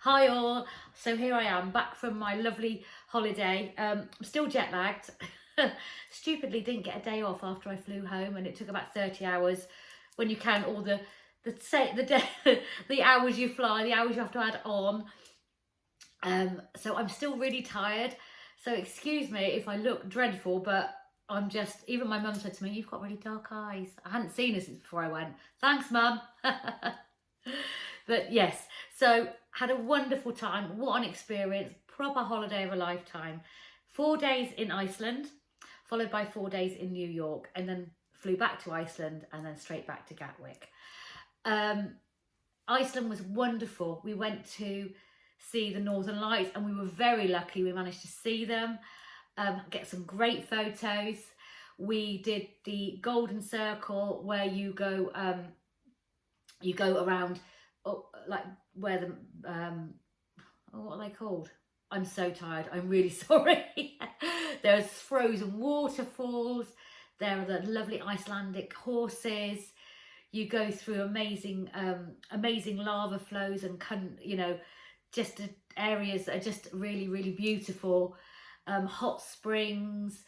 Hi all, so here I am back from my lovely holiday. I'm still jet lagged. Stupidly didn't get a day off after I flew home, and it took about 30 hours when you count all the day, the hours you fly, the hours you have to add on. So I'm still really tired, so excuse me if I look dreadful, but I'm just, even my mum said to me, "You've got really dark eyes." I hadn't seen her since before I went. Thanks, mum. But yes, so had a wonderful time. What an experience. Proper holiday of a lifetime. 4 days in Iceland, followed by 4 days in New York, and then flew back to Iceland and then straight back to Gatwick. Iceland was wonderful. We went to see the Northern Lights and we were very lucky. We managed to see them, get some great photos. We did the Golden Circle where you go around, like where the what are they called? I'm so tired. I'm really sorry. There's frozen waterfalls. There are the lovely Icelandic horses. You go through amazing lava flows and just areas that are just really, really beautiful. Hot springs,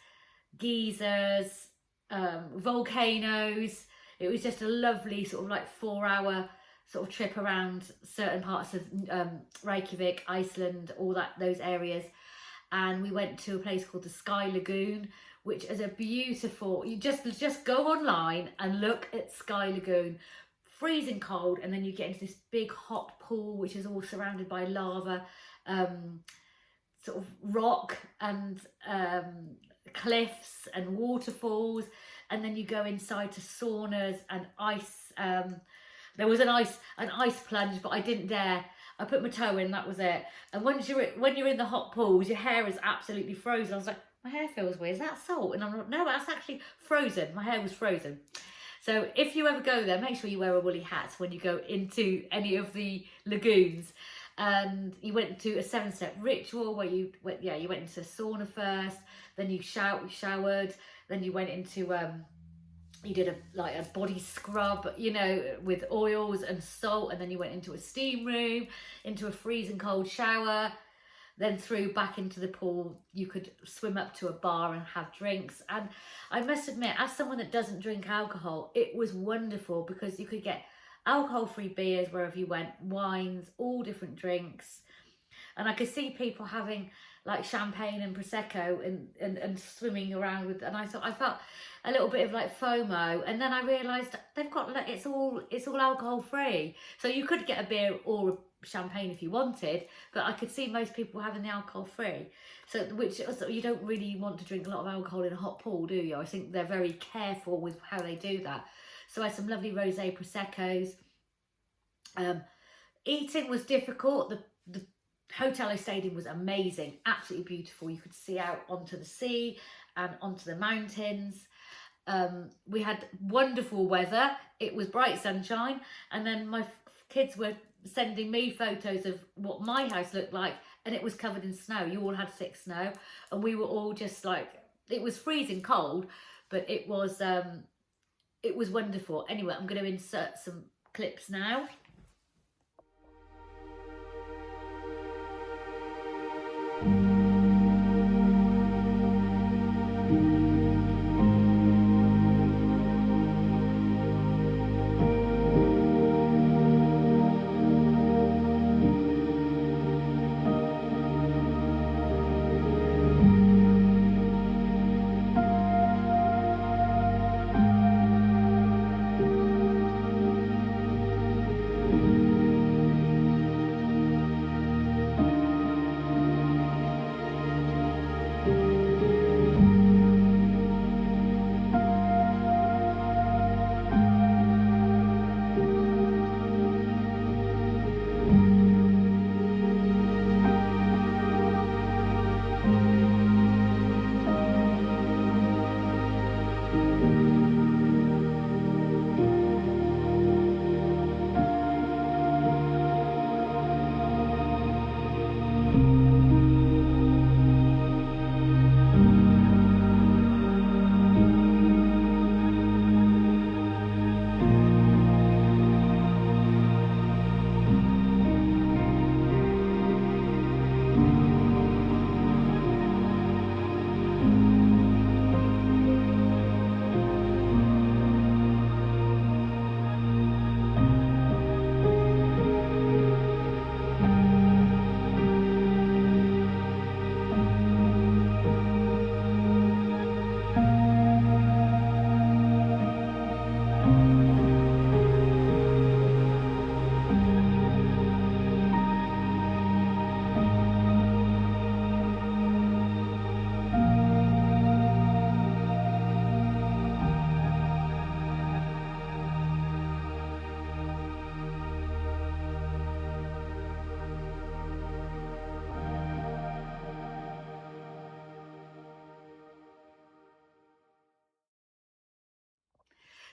geysers, volcanoes. It was just a lovely sort of like 4 hour sort of trip around certain parts of Reykjavik, Iceland, those areas. And we went to a place called the Sky Lagoon, which is a beautiful, you just go online and look at Sky Lagoon. Freezing cold, and then you get into this big hot pool which is all surrounded by lava, sort of rock and cliffs and waterfalls, and then you go inside to saunas and ice. There was an ice plunge, but I didn't dare. I put my toe in, that was it. And when you're in the hot pools, your hair is absolutely frozen. I was like, my hair feels weird. Is that salt? And I'm like, no, that's actually frozen. My hair was frozen. So if you ever go there, make sure you wear a woolly hat when you go into any of the lagoons. And you went to a 7-step ritual where you went into a sauna first, then you showered, then you went into you did a body scrub, with oils and salt, and then you went into a steam room, into a freezing cold shower, then threw back into the pool. You could swim up to a bar and have drinks. And I must admit, as someone that doesn't drink alcohol, it was wonderful because you could get alcohol-free beers wherever you went, wines, all different drinks. And I could see people having like champagne and prosecco and swimming around with, and I felt a little bit of like FOMO. And then I realised they've got, like, it's all alcohol free, so you could get a beer or champagne if you wanted, but I could see most people having the alcohol free, so you don't really want to drink a lot of alcohol in a hot pool, do you? I think they're very careful with how they do that. So I had some lovely rosé proseccos. Eating was difficult. The hotel I stayed in was amazing, absolutely beautiful. You could see out onto the sea and onto the mountains. We had wonderful weather. It was bright sunshine, and then my kids were sending me photos of what my house looked like, and it was covered in snow. You all had thick snow, and we were all just like, it was freezing cold, but it was wonderful. Anyway, I'm going to insert some clips now.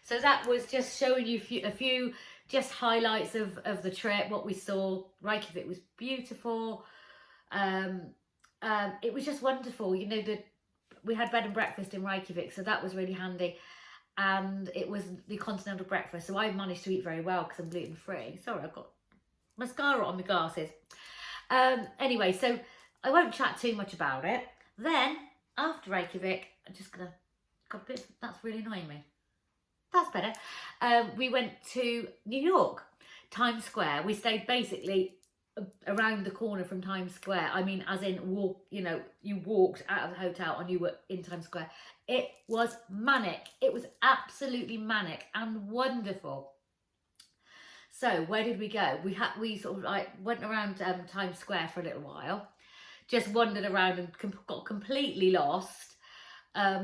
So that was just showing you a few just highlights of the trip, what we saw. Reykjavik was beautiful. It was just wonderful. You know, we had bed and breakfast in Reykjavik, so that was really handy. And it was the continental breakfast, so I managed to eat very well because I'm gluten free. Sorry, I've got mascara on my glasses. Anyway, so I won't chat too much about it. Then after Reykjavik, I'm just gonna got a bit. That's really annoying me. That's better. We went to New York, Times Square. We stayed basically around the corner from Times Square. I mean, as in walk. You know, you walked out of the hotel and you were in Times Square. It was manic. It was absolutely manic and wonderful. So where did we go? We sort of like went around Times Square for a little while, just wandered around and got completely lost.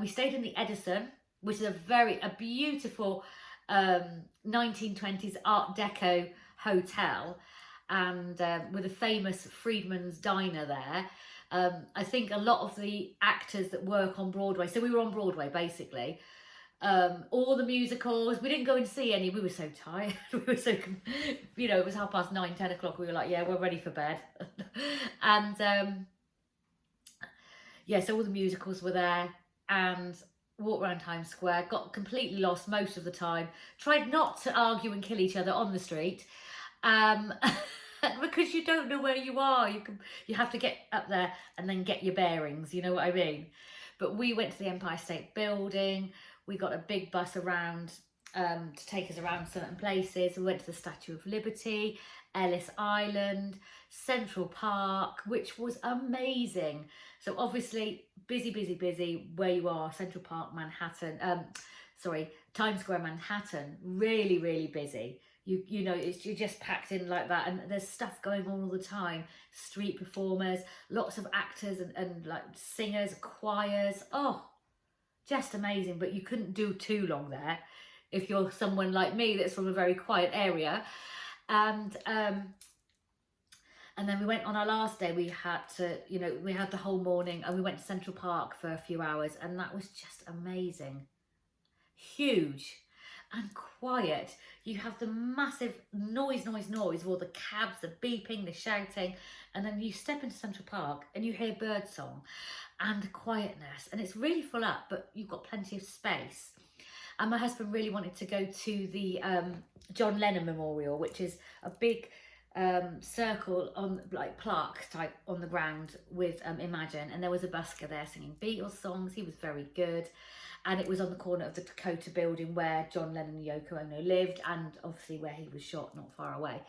We stayed in the Edison, which is a beautiful 1920s Art Deco hotel, and with a famous Friedman's Diner there. I think a lot of the actors that work on Broadway, so we were on Broadway basically, all the musicals, we didn't go and see any, we were so tired. We were so, you know, it was 9:30, 10 o'clock, we were like, yeah, we're ready for bed. And yeah, so all the musicals were there, and walked around Times Square, got completely lost most of the time, tried not to argue and kill each other on the street, because you don't know where you are. You have to get up there and then get your bearings, you know what I mean? But we went to the Empire State Building. We got a big bus around to take us around certain places. We went to the Statue of Liberty, Ellis Island, Central Park, which was amazing. So obviously busy where you are. Central Park, Manhattan, Times Square, Manhattan, really busy. You know, you're just packed in like that, and there's stuff going on all the time. Street performers, lots of actors and like singers, choirs. Oh, just amazing. But you couldn't do too long there if you're someone like me that's from a very quiet area. And then we went on our last day. We had the whole morning, and we went to Central Park for a few hours, and that was just amazing. Huge and quiet. You have the massive noise of all the cabs, the beeping, the shouting, and then you step into Central Park and you hear birdsong and quietness, and it's really full up, but you've got plenty of space. And my husband really wanted to go to the John Lennon Memorial, which is a big circle on like plaque type on the ground with Imagine, and there was a busker there singing Beatles songs. He was very good. And it was on the corner of the Dakota building where John Lennon and Yoko Ono lived, and obviously where he was shot not far away.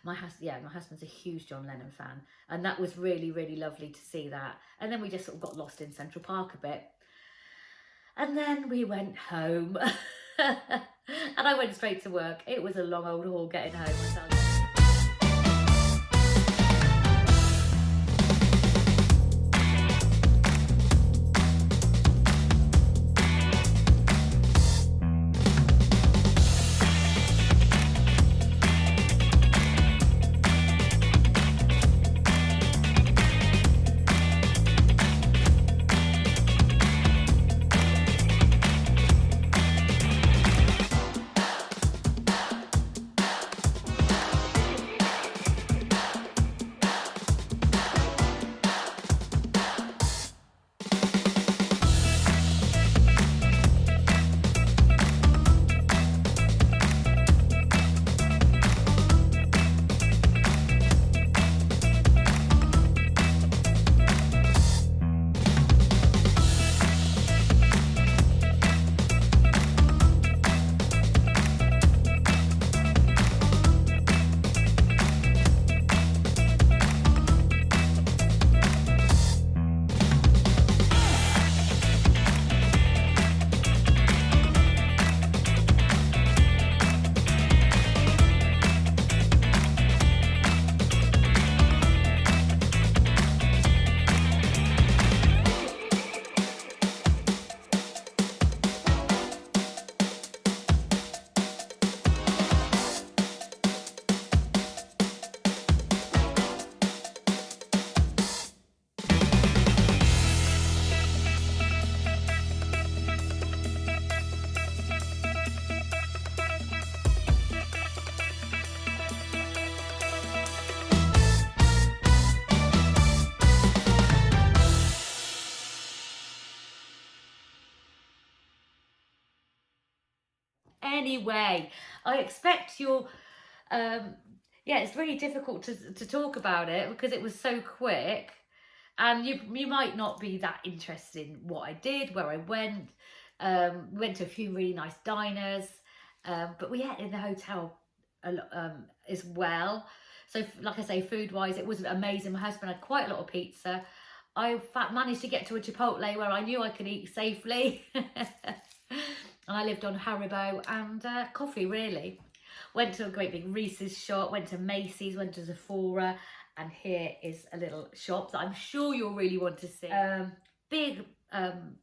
My husband's a huge John Lennon fan, and that was really lovely to see that. And then we just sort of got lost in Central Park a bit, and then we went home. And I went straight to work. It was a long old haul getting home, I tell you. any way. I expect your, yeah, it's really difficult to talk about it because it was so quick. And you might not be that interested in what I did, where I went. Went to a few really nice diners. But we ate in the hotel a lot, as well. So like I say, food wise, it was amazing. My husband had quite a lot of pizza. I managed to get to a Chipotle where I knew I could eat safely. And I lived on Haribo and coffee, really. Went to a great big Reese's shop, went to Macy's, went to Sephora, and here is a little shop that I'm sure you'll really want to see. Big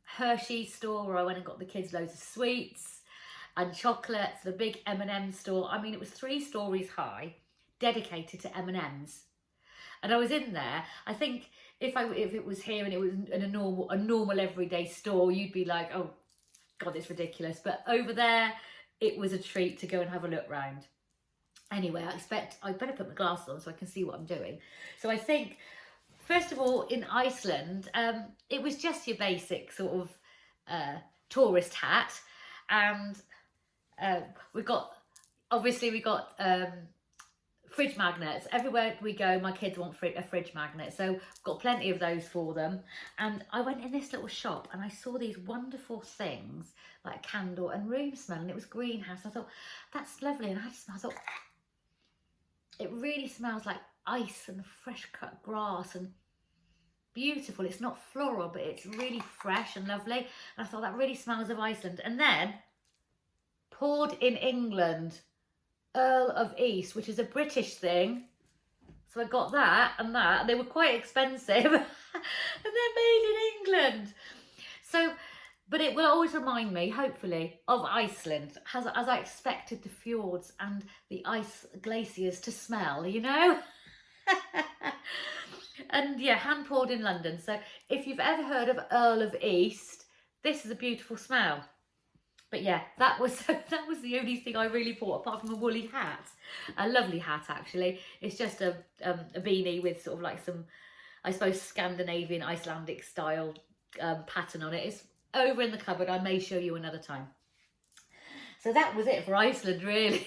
Hershey store where I went and got the kids loads of sweets and chocolates. The big M&M store. I mean, it was 3 stories high, dedicated to M&Ms. And I was in there. I think if it was here and it was in a normal everyday store, you'd be like, oh God, it's ridiculous. But over there, it was a treat to go and have a look round. Anyway, I better put my glasses on so I can see what I'm doing. So I think, first of all, in Iceland, it was just your basic sort of tourist hat. And we got fridge magnets. Everywhere we go, my kids want a fridge magnet. So I've got plenty of those for them. And I went in this little shop and I saw these wonderful things like candle and room smell. And it was greenhouse. I thought, that's lovely. And I thought, it really smells like ice and fresh cut grass and beautiful. It's not floral, but it's really fresh and lovely. And I thought, that really smells of Iceland. And then poured in England, Earl of East, which is a British thing. So I got that and that, and they were quite expensive. And they're made in England. So, but it will always remind me, hopefully, of Iceland, as I expected the fjords and the ice glaciers to smell, you know? And yeah, hand poured in London. So if you've ever heard of Earl of East, this is a beautiful smell. But yeah, that was the only thing I really bought, apart from a woolly hat. A lovely hat, actually. It's just a beanie with sort of like some, I suppose, Scandinavian, Icelandic style pattern on it. It's over in the cupboard. I may show you another time. So that was it for Iceland, really.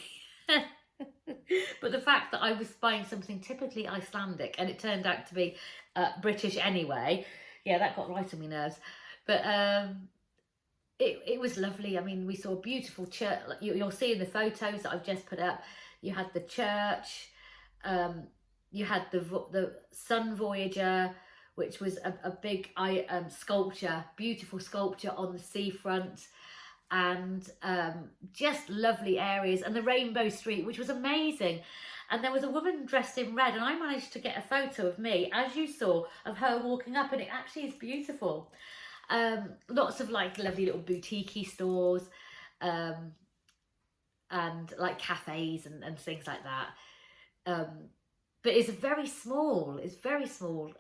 But the fact that I was buying something typically Icelandic and it turned out to be British anyway, yeah, that got right on my nerves. But it was lovely. I mean, we saw a beautiful church. You'll see in the photos that I've just put up. You had the church. You had the Sun Voyager, which was a big sculpture, beautiful sculpture on the seafront, and just lovely areas, and the Rainbow Street, which was amazing. And there was a woman dressed in red, and I managed to get a photo of me, as you saw, of her walking up, and it actually is beautiful. Lots of like lovely little boutique-y stores, and like cafes and things like that. But it's very small. It's very small.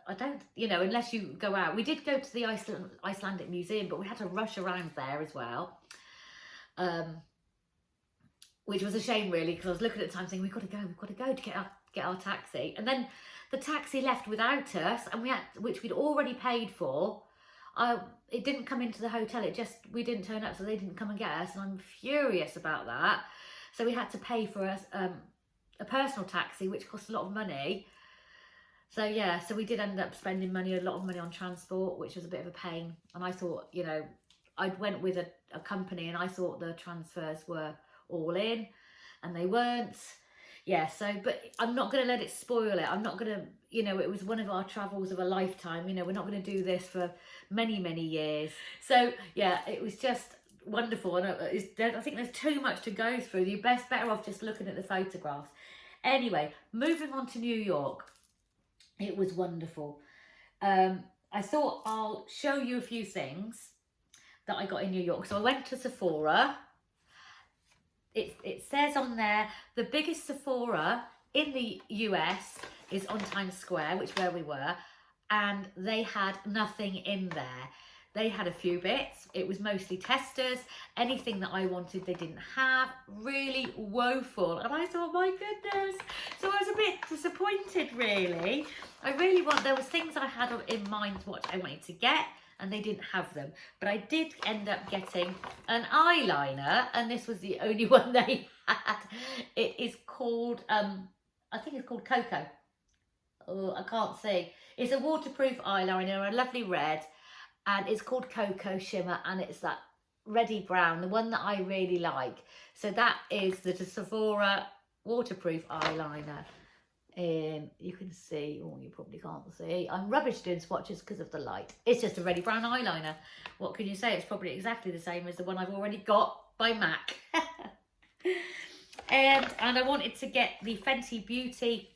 I don't, unless you go out. We did go to the Icelandic Museum, but we had to rush around there as well. Which was a shame, really, because I was looking at the time saying, we've got to go to get our taxi. And then the taxi left without us, and which we'd already paid for. It didn't come into the hotel. We didn't turn up, so they didn't come and get us. And I'm furious about that. So we had to pay for us a personal taxi, which cost a lot of money. So yeah, so we did end up spending a lot of money on transport, which was a bit of a pain. And I thought, I went with a company, and I thought the transfers were all in, and they weren't. Yeah, so, but I'm not going to let it spoil it. I'm not going to, it was one of our travels of a lifetime. We're not going to do this for many, many years. So yeah, it was just wonderful. And I think there's too much to go through. You're better off just looking at the photographs. Anyway, moving on to New York. It was wonderful. I thought I'll show you a few things that I got in New York. So I went to Sephora. It says on there, the biggest Sephora in the US is on Times Square, which is where we were, and they had nothing in there. They had a few bits. It was mostly testers. Anything that I wanted, they didn't have. Really woeful. And I thought, my goodness. So I was a bit disappointed, really. There was things I had in mind what I wanted to get, and they didn't have them. But I did end up getting an eyeliner, and this was the only one they had. It is called, I think it's called Cocoa. Oh, I can't see. It's a waterproof eyeliner, a lovely red, and it's called Cocoa Shimmer, and it's that reddy brown, the one that I really like. So that is the Sephora waterproof eyeliner. You can see, oh, you probably can't see. I'm rubbish doing swatches because of the light. It's just a reddy brown eyeliner. What can you say? It's probably exactly the same as the one I've already got by MAC. And I wanted to get the Fenty Beauty.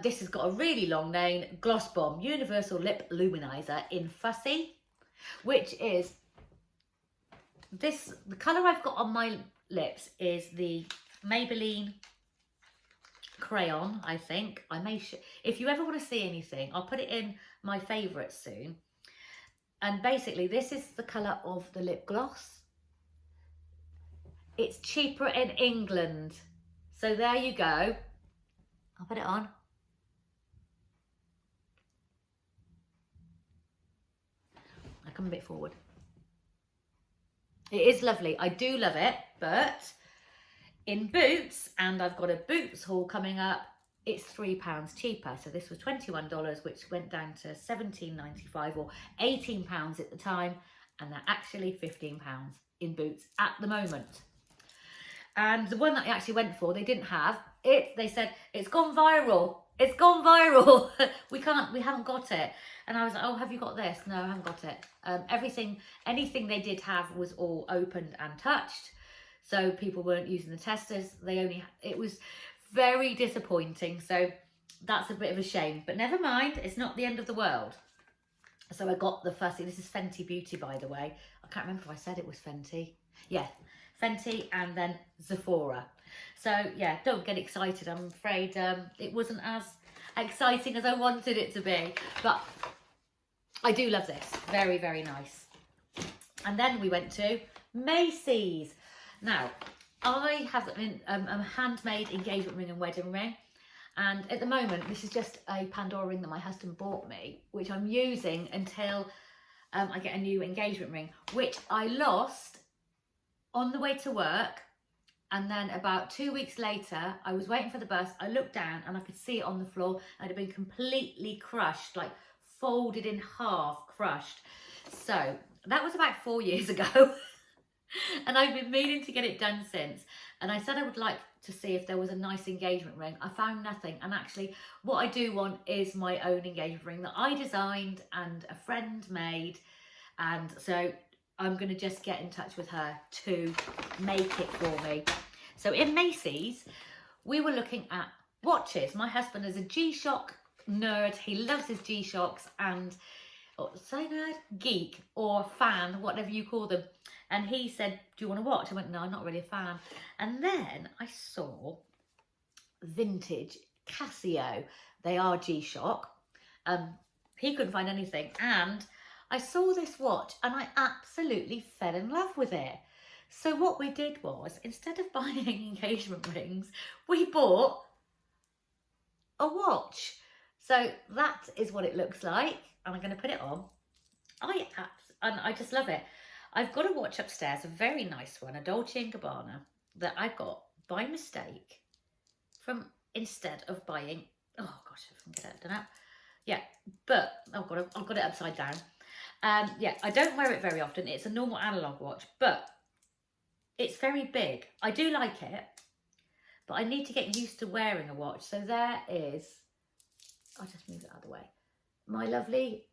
This has got a really long name, Gloss Bomb Universal Lip Luminizer in Fussy, which is this. The colour I've got on my lips is the Maybelline Crayon, I think. I may, if you ever want to see anything, I'll put it in my favourites soon. And basically, this is the colour of the lip gloss. It's cheaper in England. So there you go. I'll put it on. I come a bit forward. It is lovely. I do love it, but in Boots, and I've got a Boots haul coming up, it's £3 cheaper. So this was $21, which went down to £17.95 or £18 at the time, and they're actually £15 in Boots at the moment. And the one that I actually went for, they didn't have it. They said, it's gone viral. It's gone viral. we haven't got it. And I was like, oh, have you got this? No, I haven't got it. Anything they did have was all opened and touched. So people weren't using the testers. It was very disappointing. So that's a bit of a shame, but never mind. It's not the end of the world. So I got the Fussy. This is Fenty Beauty, by the way. I can't remember if I said it was Fenty. Yeah, Fenty and then Sephora. So yeah, don't get excited. I'm afraid it wasn't as exciting as I wanted it to be, but I do love this. Very, very nice. And then we went to Macy's. Now, I have a handmade engagement ring and wedding ring. And at the moment, this is just a Pandora ring that my husband bought me, which I'm using until I get a new engagement ring, which I lost on the way to work. And then about 2 weeks later, I was waiting for the bus. I looked down and I could see it on the floor. It had been completely crushed, like folded in half, crushed. So that was about 4 years ago. And I've been meaning to get it done since. And I said I would like to see if there was a nice engagement ring. I found nothing. And actually, what I do want is my own engagement ring that I designed and a friend made. And so I'm going to just get in touch with her to make it for me. So in Macy's, we were looking at watches. My husband is a G-Shock nerd. He loves his G-Shocks and, say nerd? Geek or fan, whatever you call them. And he said, do you want to watch? I went, no, I'm not really a fan. And then I saw vintage Casio. They are G-Shock. He couldn't find anything. And I saw this watch and I absolutely fell in love with it. So what we did was, instead of buying engagement rings, we bought a watch. So that is what it looks like. And I'm going to put it on. I just love it. I've got a watch upstairs, a very nice one, a Dolce & Gabbana, that I got by mistake instead of buying, oh gosh, if I can get it done up. Yeah, but, oh God, I've got it upside down. Yeah, I don't wear it very often. It's a normal analog watch, but it's very big. I do like it, but I need to get used to wearing a watch. So there is, I'll just move it out of the way, my lovely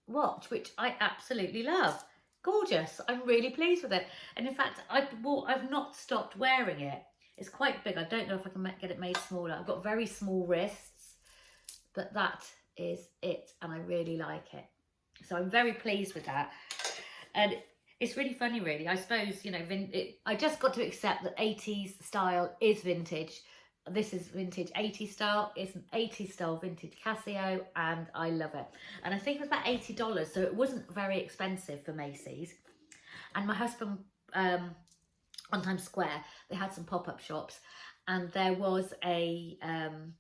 watch, which I absolutely love. Gorgeous. I'm really pleased with it. And in fact, I've not stopped wearing it. It's quite big. I don't know if I can get it made smaller. I've got very small wrists, but that is it. And I really like it. So I'm very pleased with that. And it's really funny, really. I suppose, you know, I just got to accept that 80s style is vintage. This is vintage 80s style. It's an 80s style vintage Casio and I love it. And I think it was about $80, so it wasn't very expensive for Macy's. And my husband, on Times Square, they had some pop-up shops and there was a,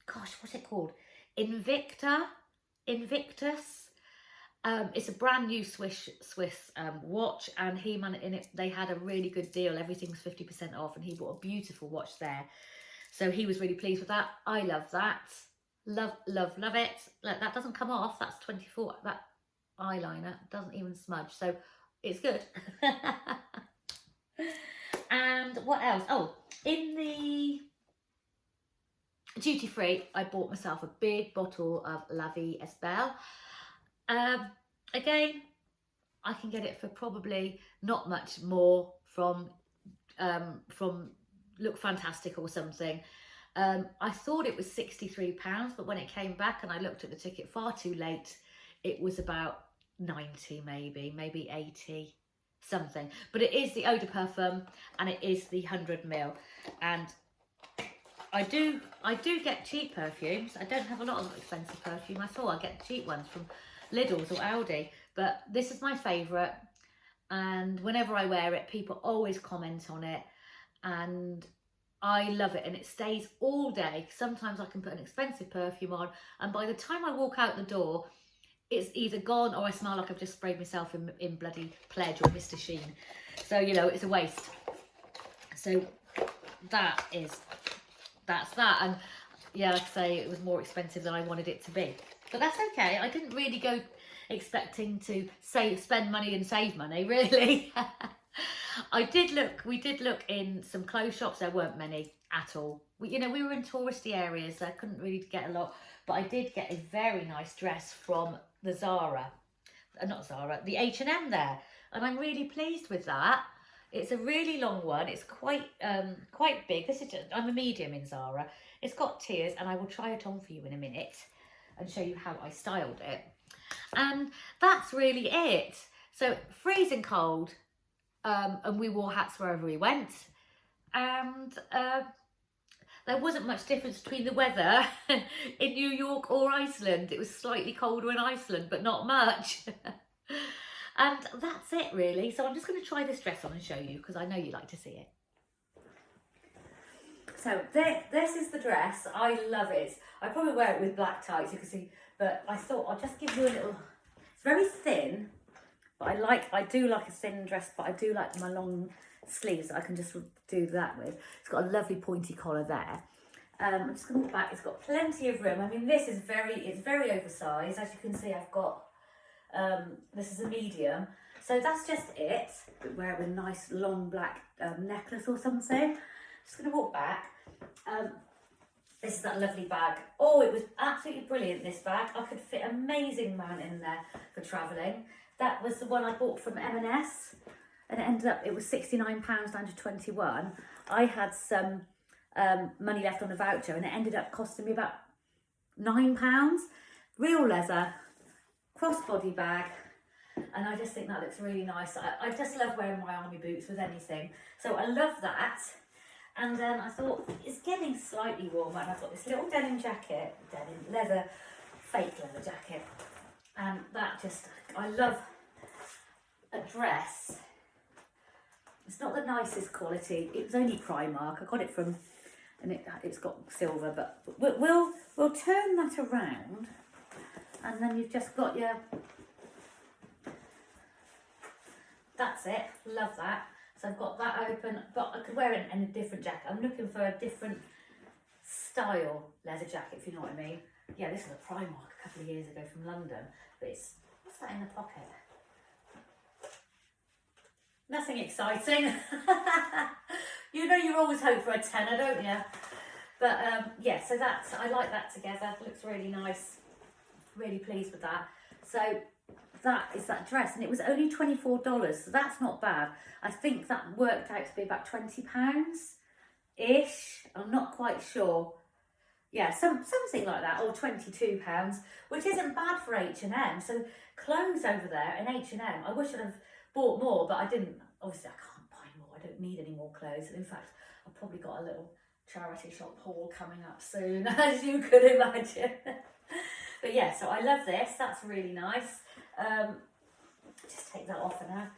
gosh, what's it called? Invictus. It's a brand new Swiss watch, and they had a really good deal. Everything was 50% off, and he bought a beautiful watch there. So he was really pleased with that. I love that. Love, love, love it. Like, that doesn't come off. That's 24. That eyeliner doesn't even smudge. So it's good. And what else? Oh, in the duty free, I bought myself a big bottle of La Vie est Belle. Again, I can get it for probably not much more from Look Fantastic or something. I thought it was £63, but when it came back and I looked at the ticket far too late, it was about 90, maybe 80, something. But it is the eau de parfum, and it is the 100ml. And I do get cheap perfumes. I don't have a lot of expensive perfume at all. I get cheap ones from Lidl's or Aldi, but this is my favourite. And whenever I wear it, people always comment on it, and I love it, and it stays all day. Sometimes I can put an expensive perfume on, and by the time I walk out the door, it's either gone or I smell like I've just sprayed myself in bloody Pledge or Mr. Sheen. So, you know, it's a waste. So that's that. And yeah, like I say, it was more expensive than I wanted it to be. But that's okay. I didn't really go expecting to spend money and save money, really. We did look in some clothes shops. There weren't many at all. We were in touristy areas, so I couldn't really get a lot. But I did get a very nice dress from the the H&M there, and I'm really pleased with that. It's a really long one. It's quite big. I'm a medium in Zara. It's got tiers, and I will try it on for you in a minute and show you how I styled it. And that's really it. So freezing cold, and we wore hats wherever we went, and there wasn't much difference between the weather in New York or Iceland. It was slightly colder in Iceland, but not much. And that's it, really. So I'm just going to try this dress on and show you, because I know you like to see it. So this is the dress. I love it. I probably wear it with black tights, you can see, but I thought I'll just give you a little. It's very thin, but I do like a thin dress, but I do like my long sleeves that I can just do that with. It's got a lovely pointy collar there. I'm just going to walk back. It's got plenty of room. I mean, it's very oversized. As you can see, I've got, this is a medium. So that's just it. Wear it with a nice long black necklace or something. Just going to walk back. This is that lovely bag. Oh, it was absolutely brilliant, this bag. I could fit an amazing man in there for travelling. That was the one I bought from M&S, and it ended up, it was £69 down to 21. I had some money left on a voucher, and it ended up costing me about £9. Real leather, crossbody bag, and I just think that looks really nice. I just love wearing my army boots with anything, so I love that. And then I thought, it's getting slightly warmer, and I've got this little denim jacket, fake leather jacket, and that just, I love a dress. It's not the nicest quality. It was only Primark. I got it from, and it's got silver, but we'll turn that around, and then you've just got your. That's it. Love that. So I've got that open, but I could wear it in a different jacket. I'm looking for a different style leather jacket, if you know what I mean. Yeah, this was a Primark a couple of years ago from London, but what's that in the pocket? Nothing exciting. You know, you always hope for a tenner, don't you? But yeah, so I like that together. It looks really nice. Really pleased with that. So that is that dress, and it was only $24, so that's not bad. I think that worked out to be about £20-ish. I'm not quite sure. Yeah, something like that, or £22, which isn't bad for H&M. So clothes over there in H&M, I wish I'd have bought more, but I didn't. Obviously, I can't buy more. I don't need any more clothes. And in fact, I've probably got a little charity shop haul coming up soon, as you could imagine. But yeah, so I love this. That's really nice. Just take that off for now.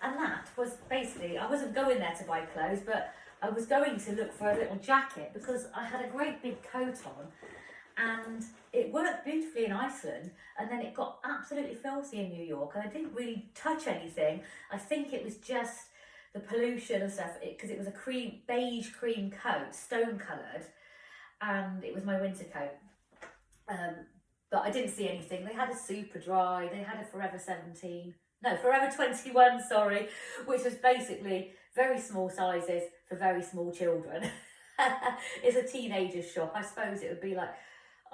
And that was basically, I wasn't going there to buy clothes, but I was going to look for a little jacket because I had a great big coat on, and it worked beautifully in Iceland, and then it got absolutely filthy in New York, and I didn't really touch anything. I think it was just the pollution and stuff, because it was a beige cream coat, stone coloured, and it was my winter coat. But I didn't see anything. They had a super dry, they had a Forever 17, no, Forever 21, sorry, which was basically very small sizes for very small children. It's a teenager's shop. I suppose it would be like,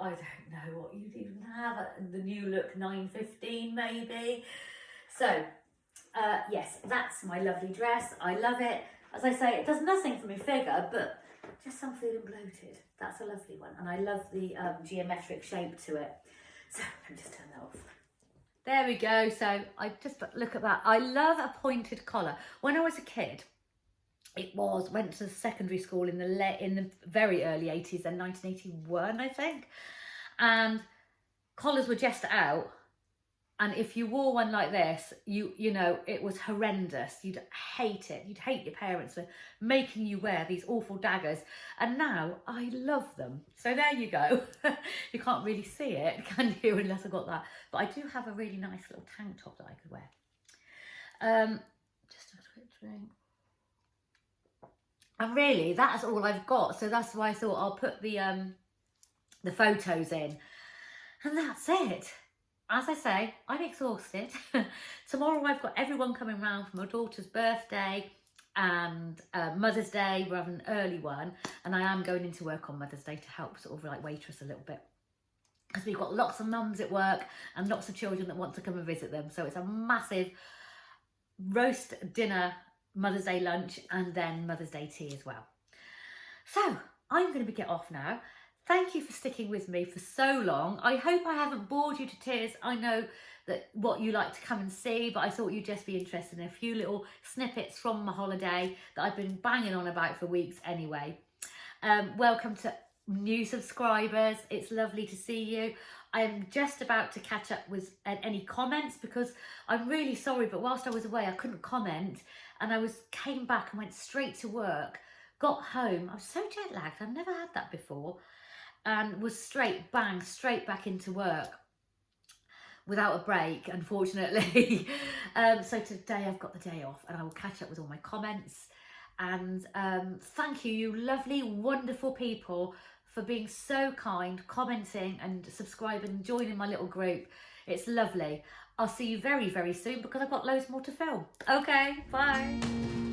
I don't know what you'd even have, the new look 9.15 maybe. So, yes, that's my lovely dress. I love it. As I say, it does nothing for my figure, but just I'm feeling bloated. That's a lovely one. And I love the geometric shape to it. So, let me just turn that off. There we go. So, I just look at that. I love a pointed collar. When I was a kid, went to secondary school in the very early 80s, and 1981, I think. And collars were just out. And if you wore one like this, you know, it was horrendous. You'd hate it. You'd hate your parents for making you wear these awful daggers. And now I love them. So there you go. You can't really see it, can you, unless I got that. But I do have a really nice little tank top that I could wear. Just a quick drink. And really, that's all I've got. So that's why I thought I'll put the photos in. And that's it. As I say, I'm exhausted. Tomorrow I've got everyone coming round for my daughter's birthday and Mother's Day. We're having an early one. And I am going into work on Mother's Day to help sort of like waitress a little bit. Because we've got lots of mums at work and lots of children that want to come and visit them. So it's a massive roast dinner, Mother's Day lunch, and then Mother's Day tea as well. So I'm going to get off now. Thank you for sticking with me for so long. I hope I haven't bored you to tears. I know that what you like to come and see, but I thought you'd just be interested in a few little snippets from my holiday that I've been banging on about for weeks anyway. Welcome to new subscribers. It's lovely to see you. I am just about to catch up with any comments, because I'm really sorry, but whilst I was away, I couldn't comment, and I came back and went straight to work, got home. I was so jet lagged. I've never had that before. And was straight back into work without a break, unfortunately. So today I've got the day off, and I will catch up with all my comments. And thank you, you lovely, wonderful people, for being so kind, commenting and subscribing, joining my little group. It's lovely. I'll see you very, very soon, because I've got loads more to film. Okay, bye.